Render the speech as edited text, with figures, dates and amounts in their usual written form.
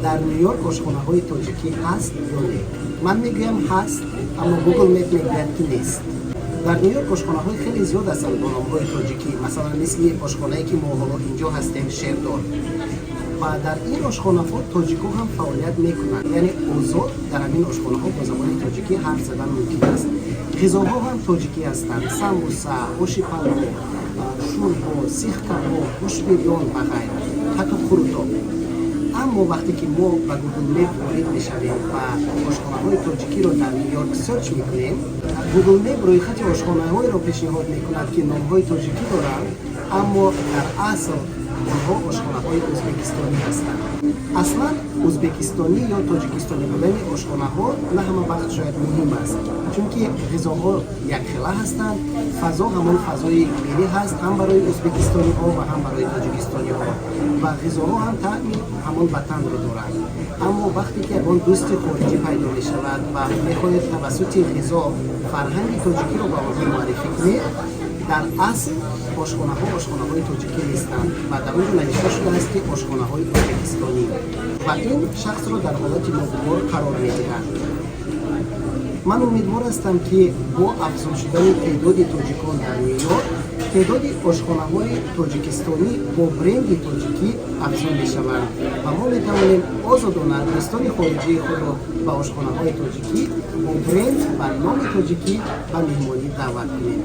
дар Нью-Йорк ошхонаҳои тоҷикӣ ҳаст ё не? Ман мегӯям ҳаст, аммо Google Map мегӯяд ки нест. Дар Нью-Йорк ошхонаҳои хеле зиёд ҳастанд бо номҳои тоҷикӣ, масалан мисли ошхонае ки мо ҳоло инҷо ҳастем, Шердор. Ва дар ин ошхонаҳо тоҷикҳо ҳам фаъолият мекунанд, яъне озод дар ҳамин ошхонаҳо бо забони тоҷикӣ ҳарф задан мумкин аст. ғизоҳо ҳам тоҷикӣ ҳастанд: самбуса, оши палво, шӯрбо, сих кабоб, гӯш бирён ва ғайра, ҳатто хурутоб. Аммо вақте ки мо ба Google Map ворид мешавем ва ошхонаҳои тоҷикиро дар Нью-Йорк сёрч мекунем, Google Map рӯйхати ошхонаҳоеро пешниҳод мекунад ки номҳои тоҷикӣ доранд, аммо дар асл онҳо ошхонаҳои ӯзбекистонӣ ҳастанд. Аслан ӯзбекистонӣ ё тоҷикистонӣ будани ошхонаҳо на ҳама вақт шояд муҳим аст, чунки ғизоҳо якхела ҳастанд, фазо ҳамон фазои миллӣ ҳаст ҳам барои ӯзбекистониҳо ва ҳам барои тоҷикистониҳо, ва ғизоҳо ҳам таъми ҳамон ватанро доранд. Аммо вақте ки ягон дӯсти хориҷӣ пайдо мешавад ва мехоҳед тавассути ғизо фарҳанги тоҷикиро ба онҳо муаррифӣ кунед, дар асл ошхонаҳои тоҷикӣ нестанд ва дар он ҷо навишта шудааст ки ошхонаҳои ӯзбекистонӣ, ва ин шахсро дар ҳолати ногувор қарор медиҳад. Ман умедвор ҳастам ки бо афзун шудани теъдоди тоҷикон дар Нью-Йорк, теъдоди ошхонаҳои тоҷикистонӣ бо бренди тоҷикӣ афзун мешаванд ва мо метавонем озодона дӯстони хориҷии худро ба ошхонаҳои тоҷикӣ бо бренд ва номи тоҷикӣ ба меҳмонӣ даъват кунем.